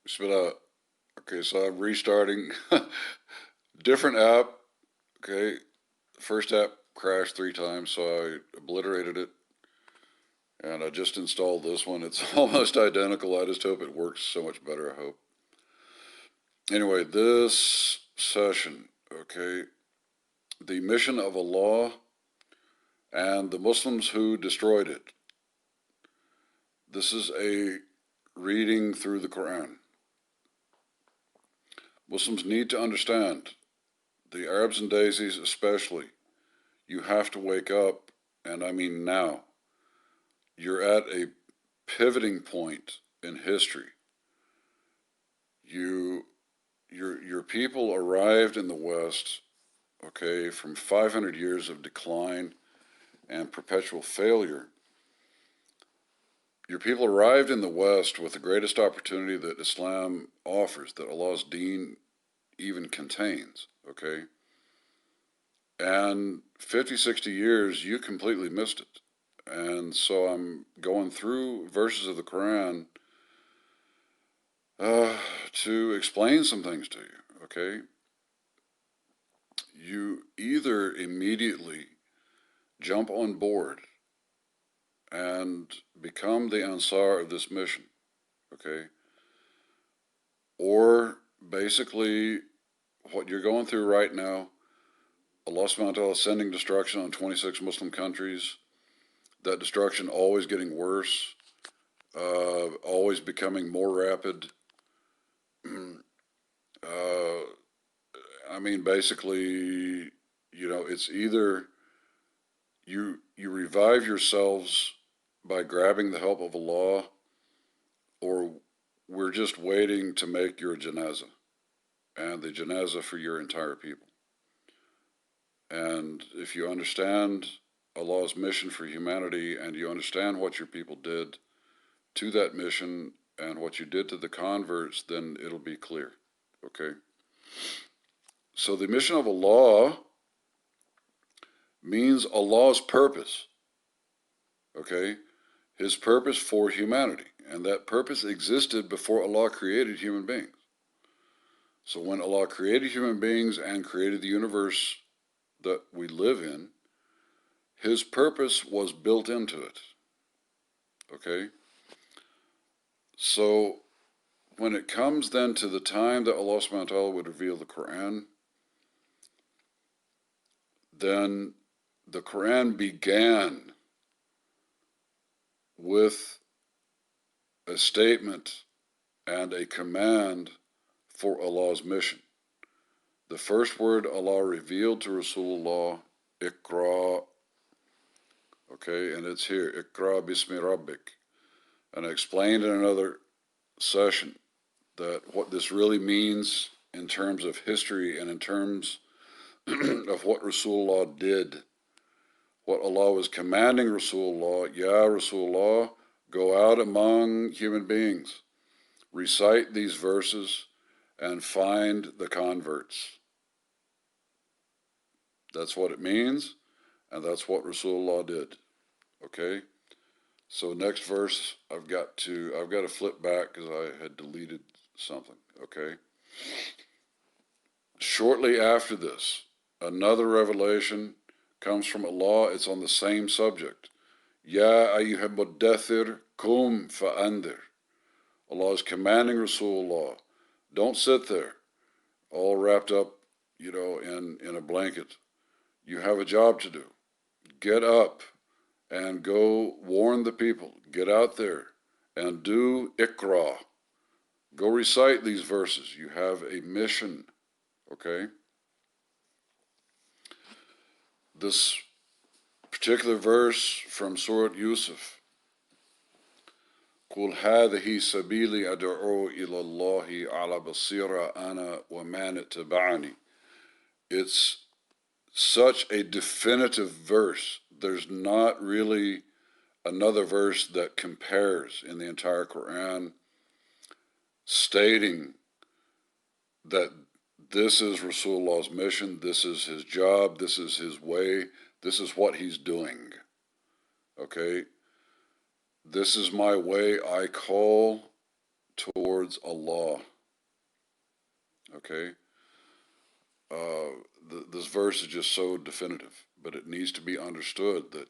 Bismillah. Okay, so I'm restarting. Different app. Okay, first app crashed 3 times, so I obliterated it, and I just installed this one. It's almost identical. I just hope it works so much better. I hope. Anyway, this session. Okay, the mission of Allah and the Muslims who destroyed it. This is a reading through the Qur'an. Muslims need to understand, the Arabs and Desis especially, you have to wake up, and I mean now. You're at a pivoting point in history. You, your people arrived in the West, okay, from 500 years of decline and perpetual failure. Your people arrived in the West with the greatest opportunity that Islam offers, that Allah's deen even contains, okay? And 50, 60 years, you completely missed it. And so I'm going through verses of the Quran to explain some things to you, okay? You either immediately jump on board and become the Ansar of this mission, okay? Or basically, what you're going through right now, Allah subhanahu wa ta'ala is sending destruction on 26 Muslim countries, that destruction always getting worse, always becoming more rapid. I mean, basically, it's either you revive yourselves by grabbing the help of Allah, or we're just waiting to make your janazah, and the janazah for your entire people. And if you understand Allah's mission for humanity, and you understand what your people did to that mission and what you did to the converts, then it'll be clear. Okay? So the mission of Allah means Allah's purpose. Okay? His purpose for humanity. And that purpose existed before Allah created human beings. So when Allah created human beings and created the universe that we live in, His purpose was built into it. Okay? So when it comes then to the time that Allah subhanahu wa ta'ala would reveal the Quran, then the Quran began with a statement and a command for Allah's mission. The first word Allah revealed to Rasulullah, Iqra, okay, and it's here, Iqra bismi rabbik. And I explained in another session that what this really means in terms of history and in terms of what Rasulullah did, what Allah was commanding Rasulullah, Ya Rasulullah, go out among human beings, recite these verses, and find the converts. That's what it means, and that's what Rasulullah did. Okay? So next verse, I've got to flip back because I had deleted something. Okay? Shortly after this, another revelation comes from Allah. It's on the same subject. Ya ayyuha muddathir kum fa'andir. Allah is commanding Rasulullah, don't sit there all wrapped up, in a blanket. You have a job to do. Get up and go warn the people. Get out there and do Iqra. Go recite these verses. You have a mission, okay? This particular verse from Surah Yusuf, قُلْ هَذِهِ سَبِيلِي أَدْعُو إِلَى اللَّهِ عَلَى بَصِيرَةٍ أَنَا وَمَنِ اتَّبَعَنِي. It's such a definitive verse. There's not really another verse that compares in the entire Quran, stating that this is Rasulullah's mission, this is his job, this is his way, this is what he's doing. Okay? This is my way. I call towards Allah. Okay? This verse is just so definitive, but it needs to be understood that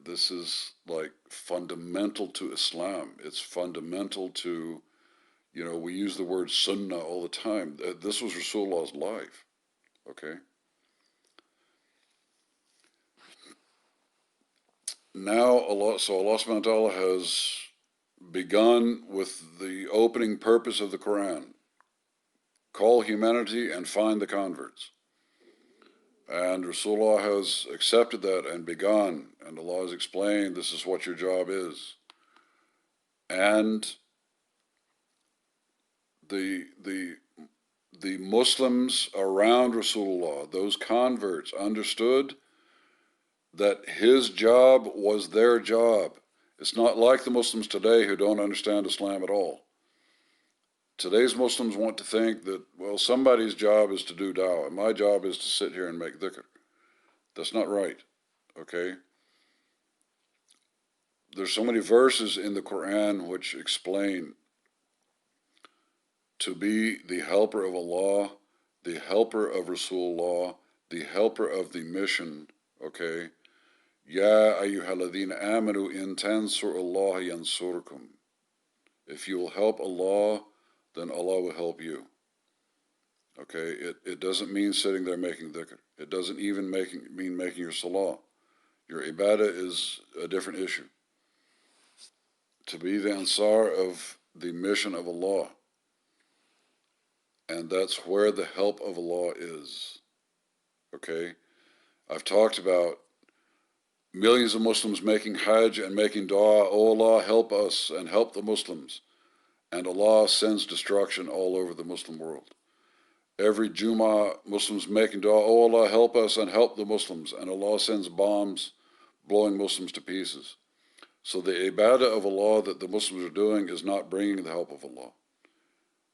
this is like fundamental to Islam. It's fundamental to, we use the word sunnah all the time. This was Rasulullah's life. Okay? Now, Allah subhanahu wa ta'ala has begun with the opening purpose of the Qur'an. Call humanity and find the converts. And Rasulullah has accepted that and begun, and Allah has explained this is what your job is. And the Muslims around Rasulullah, those converts, understood that his job was their job. It's not like the Muslims today who don't understand Islam at all. Today's Muslims want to think that, well, somebody's job is to do da'wah. My job is to sit here and make dhikr. That's not right, okay? There's so many verses in the Qur'an which explain to be the helper of Allah, the helper of Rasulullah, the helper of the mission, okay? Ya ayyuhalladhina amanu in tansurullaha yansurkum. If you will help Allah, then Allah will help you. Okay, it doesn't mean sitting there making dhikr. It doesn't even mean making your salah. Your ibadah is a different issue. To be the Ansar of the mission of Allah. And that's where the help of Allah is. Okay? I've talked about millions of Muslims making hajj and making dua. Oh Allah, help us and help the Muslims. And Allah sends destruction all over the Muslim world. Every Jummah, Muslims making dua, oh Allah, help us and help the Muslims. And Allah sends bombs, blowing Muslims to pieces. So the ibadah of Allah that the Muslims are doing is not bringing the help of Allah.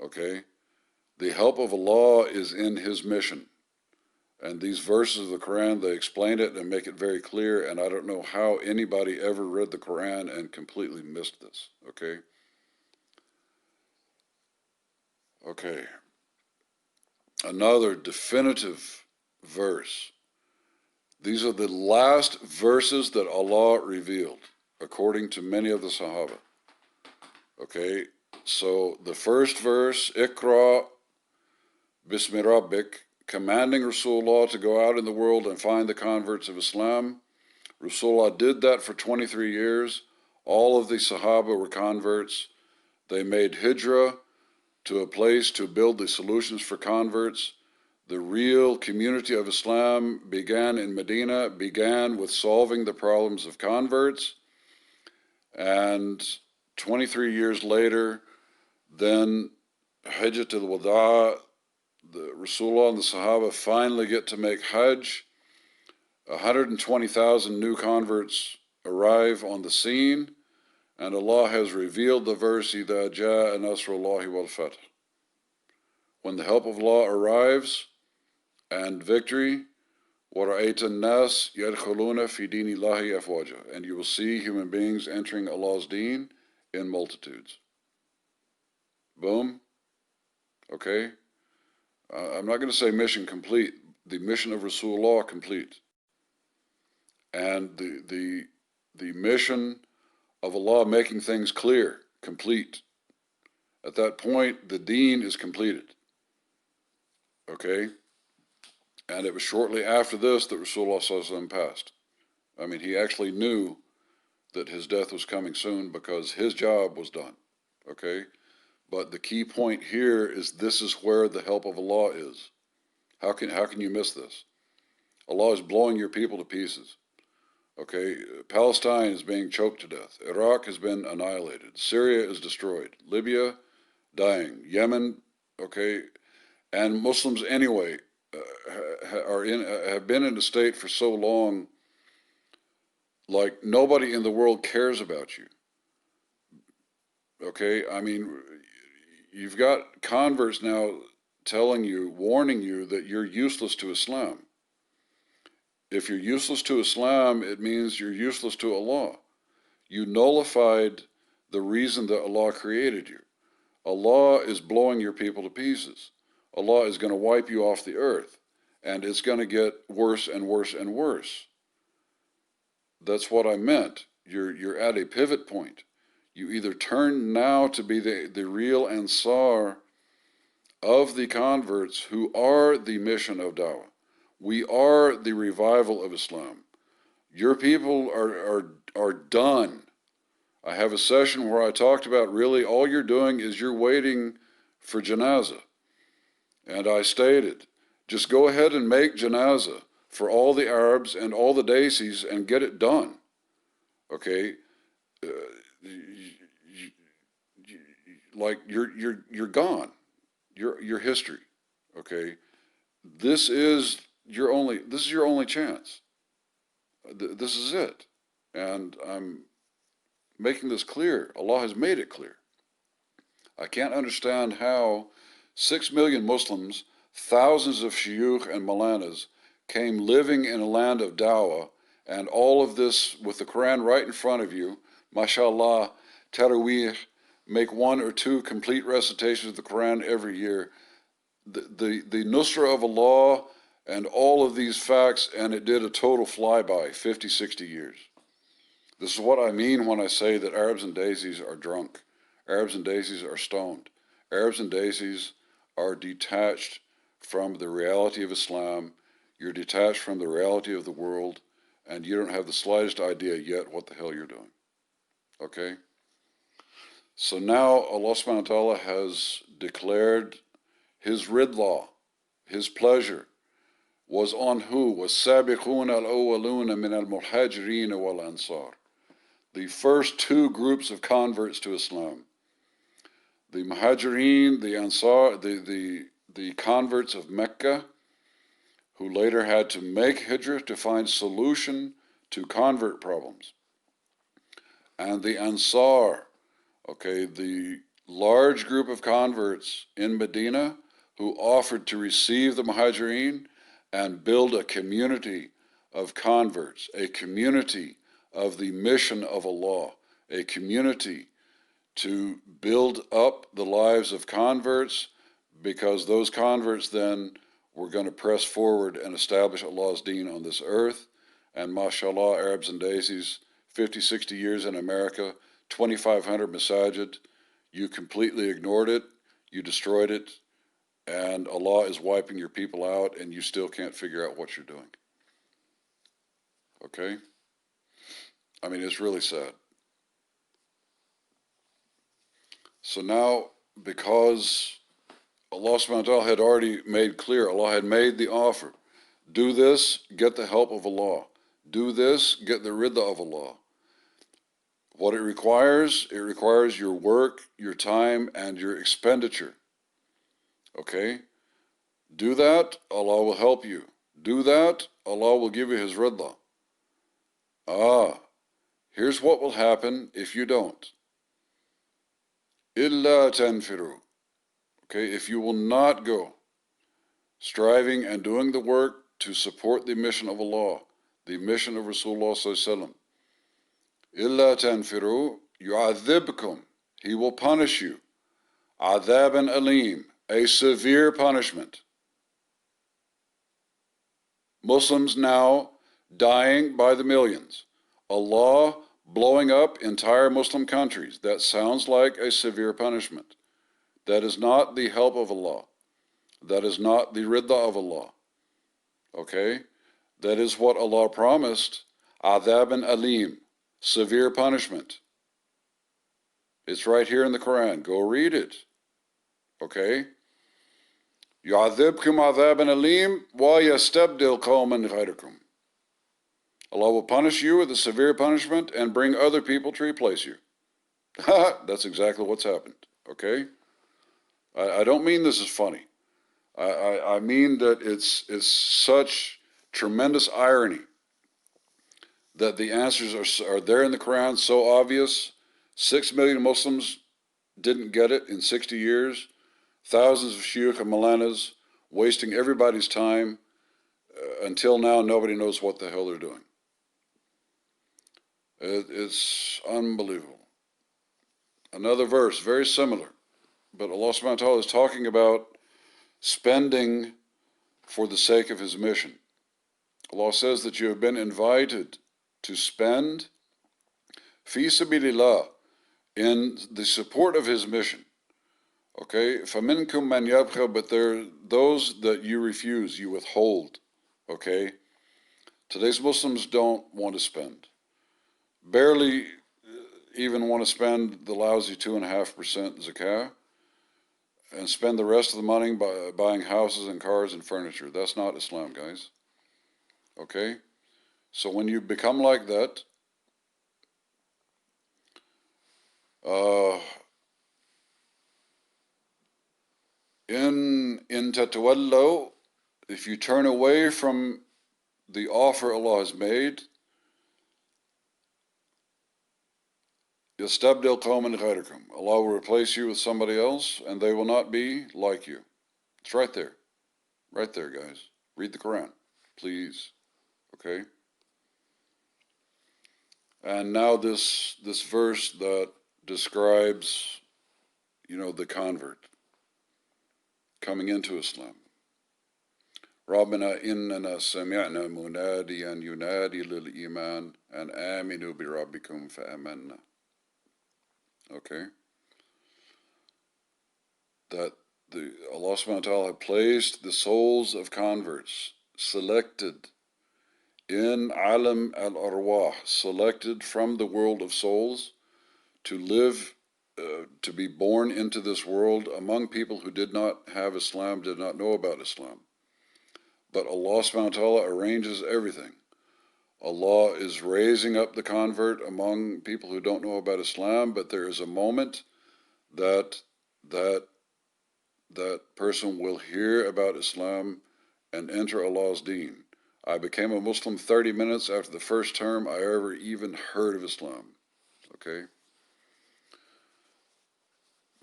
Okay? The help of Allah is in His mission. And these verses of the Quran, they explain it and make it very clear. And I don't know how anybody ever read the Quran and completely missed this. Okay? Okay. Another definitive verse. These are the last verses that Allah revealed, according to many of the Sahaba. Okay, so the first verse, Iqra Bismi Rabbik, commanding Rasulullah to go out in the world and find the converts of Islam. Rasulullah did that for 23 years. All of the Sahaba were converts. They made hijrah to a place to build the solutions for converts. The real community of Islam began in Medina, began with solving the problems of converts. And 23 years later, then Hajjat al-Wada, the Rasulullah and the Sahaba finally get to make Hajj. 120,000 new converts arrive on the scene. And Allah has revealed the verse, إِذَا جَاءَ نَصْرُ اللَّهِ وَالْفَتْحُ. When the help of Allah arrives and victory, وَرَأَيْتَ النَّاسِ يَدْخُلُونَ فِي دِينِ اللَّهِ أَفْوَاجًا. And you will see human beings entering Allah's deen in multitudes. Boom. Okay? I'm not going to say mission complete. The mission of Rasulullah complete. And the mission of Allah making things clear, complete. At that point, the deen is completed. Okay? And it was shortly after this that Rasulullah passed. I mean, he actually knew that his death was coming soon because his job was done. Okay? But the key point here is this is where the help of Allah is. How can you miss this? Allah is blowing your people to pieces. Okay, Palestine is being choked to death. Iraq has been annihilated. Syria is destroyed. Libya, dying. Yemen, okay, and Muslims anyway have been in a state for so long, like nobody in the world cares about you. Okay, I mean, you've got converts now telling you, warning you that you're useless to Islam. If you're useless to Islam, it means you're useless to Allah. You nullified the reason that Allah created you. Allah is blowing your people to pieces. Allah is going to wipe you off the earth, and it's going to get worse and worse and worse. That's what I meant. You're at a pivot point. You either turn now to be the real Ansar of the converts who are the mission of Dawah. We are the revival of Islam. Your people are done. I have a session where I talked about really all you're doing is you're waiting for janazah. And I stated, just go ahead and make janazah for all the Arabs and all the Desis and get it done. Okay? Like you're gone. Your history. Okay? This is your only chance. This is it. And I'm making this clear. Allah has made it clear. I can't understand how 6 million Muslims, thousands of shuyukh and malanas came living in a land of dawah, and all of this with the Qur'an right in front of you, mashallah, taraweeh, make 1 or 2 complete recitations of the Qur'an every year. The Nusra of Allah and all of these facts, and it did a total flyby, 50, 60 years. This is what I mean when I say that Arabs and Desis are drunk. Arabs and Desis are stoned. Arabs and Desis are detached from the reality of Islam. You're detached from the reality of the world, and you don't have the slightest idea yet what the hell you're doing. Okay? So now Allah subhanahu wa ta'ala has declared His ridla, His pleasure, was on who? Was sabiqun al-awwaluna min al-muhajirin wal-ansar. The first 2 groups of converts to Islam. The muhajirin, the ansar, the converts of Mecca, who later had to make hijrah to find solution to convert problems. And the Ansar, okay, the large group of converts in Medina who offered to receive the muhajirin and build a community of converts, a community of the mission of Allah, a community to build up the lives of converts, because those converts then were going to press forward and establish Allah's deen on this earth. And mashallah, Arabs and Desis, 50, 60 years in America, 2,500 masajid, you completely ignored it, you destroyed it, and Allah is wiping your people out, and you still can't figure out what you're doing. Okay? I mean, it's really sad. So now, because Allah subhanahu wa ta'ala had already made clear, Allah had made the offer, do this, get the help of Allah. Do this, get the ridda of Allah. What it requires your work, your time, and your expenditure. Okay? Do that, Allah will help you. Do that, Allah will give you His ridda. Here's what will happen if you don't. Illa tanfiru. Okay, if you will not go striving and doing the work to support the mission of Allah, the mission of Rasulullah sallallahu alaihi wasallam. Illa tanfiru yu'adhibkum. He will punish you. Adhaban alim, a severe punishment. Muslims now dying by the millions. Allah blowing up entire Muslim countries. That sounds like a severe punishment. That is not the help of Allah. That is not the ridda of Allah. Okay? That is what Allah promised. Adhaban alim, severe punishment. It's right here in the Qur'an. Go read it. Okay? يُعَذِّبْكُمْ عَذَابًا أَلِيمًا وَيَسْتَبْدِلْ قَوْمًا غَيْرَكُمْ. Allah will punish you with a severe punishment and bring other people to replace you. That's exactly what's happened. Okay? I don't mean this is funny. I mean that it's such tremendous irony that the answers are there in the Quran, so obvious. 6 million Muslims didn't get it in 60 years. Thousands of shuyukh and malanas wasting everybody's time. Until now, nobody knows what the hell they're doing. It's unbelievable. Another verse, very similar. But Allah subhanahu wa ta'ala is talking about spending for the sake of His mission. Allah says that you have been invited to spend fi sabilillah, in the support of His mission. Okay, فَمِنْكُمْ مَنْ يَبْخَلُ, but there are those that you refuse, you withhold. Okay, today's Muslims don't want to spend. Barely even want to spend the lousy 2.5% zakah, and spend the rest of the money buying houses and cars and furniture. That's not Islam, guys. Okay, so when you become like that, in tatawallo, if you turn away from the offer Allah has made, yastabdil qawman ghayrakum, Allah will replace you with somebody else, and they will not be like you. It's right there. Right there, guys. Read the Qur'an, please. Okay? And now this verse that describes, the convert coming into Islam. رَبَّنَا إِنَّنَا سَمِعْنَا مُنَادِيًا يُنَادِي لِلْإِيمَانِ أَنْ آمِنُوا بِرَبِّكُمْ فَآمَنَّا. Okay? That Allah subhanahu wa ta'ala had placed the souls of converts, selected in alam al-arwah, selected from the world of souls, to live, to be born into this world among people who did not have Islam, did not know about Islam. But Allah subhanahu wa ta'ala arranges everything. Allah is raising up the convert among people who don't know about Islam, but there is a moment that person will hear about Islam and enter Allah's deen. I became a Muslim 30 minutes after the first term I ever even heard of Islam. Okay?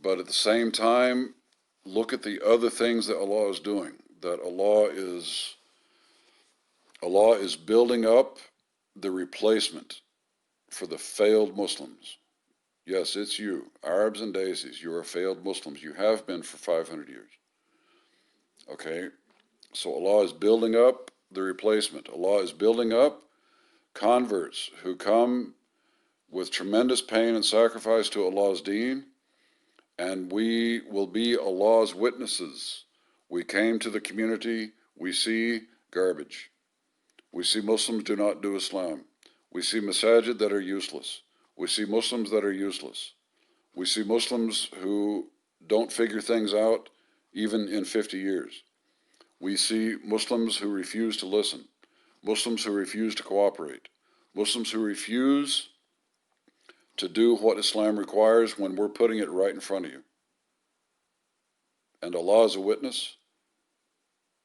But at the same time, look at the other things that Allah is doing. That Allah is building up the replacement for the failed Muslims. Yes, it's you, Arabs and Desis. You are failed Muslims. You have been for 500 years. Okay? So Allah is building up the replacement. Allah is building up converts who come with tremendous pain and sacrifice to Allah's deen, and we will be Allah's witnesses. We came to the community, we see garbage. We see Muslims do not do Islam. We see masajid that are useless. We see Muslims that are useless. We see Muslims who don't figure things out even in 50 years. We see Muslims who refuse to listen. Muslims who refuse to cooperate. Muslims who refuse to do what Islam requires when we're putting it right in front of you. And Allah is a witness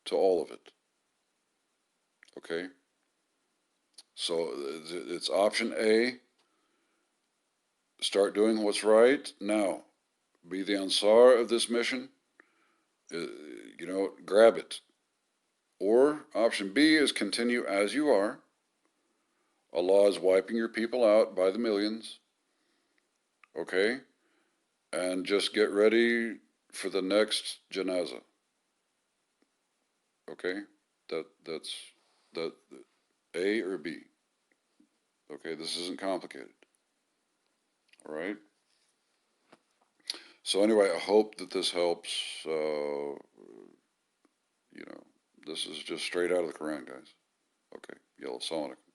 to all of it. Okay? So it's option A. Start doing what's right now. Be the Ansar of this mission. Grab it. Or option B is continue as you are. Allah is wiping your people out by the millions. Okay? And just get ready for the next janazah. Okay? That's A or B. Okay, this isn't complicated. All right? So anyway, I hope that this helps. This is just straight out of the Quran, guys. Okay, yalla, assalamu alaikum.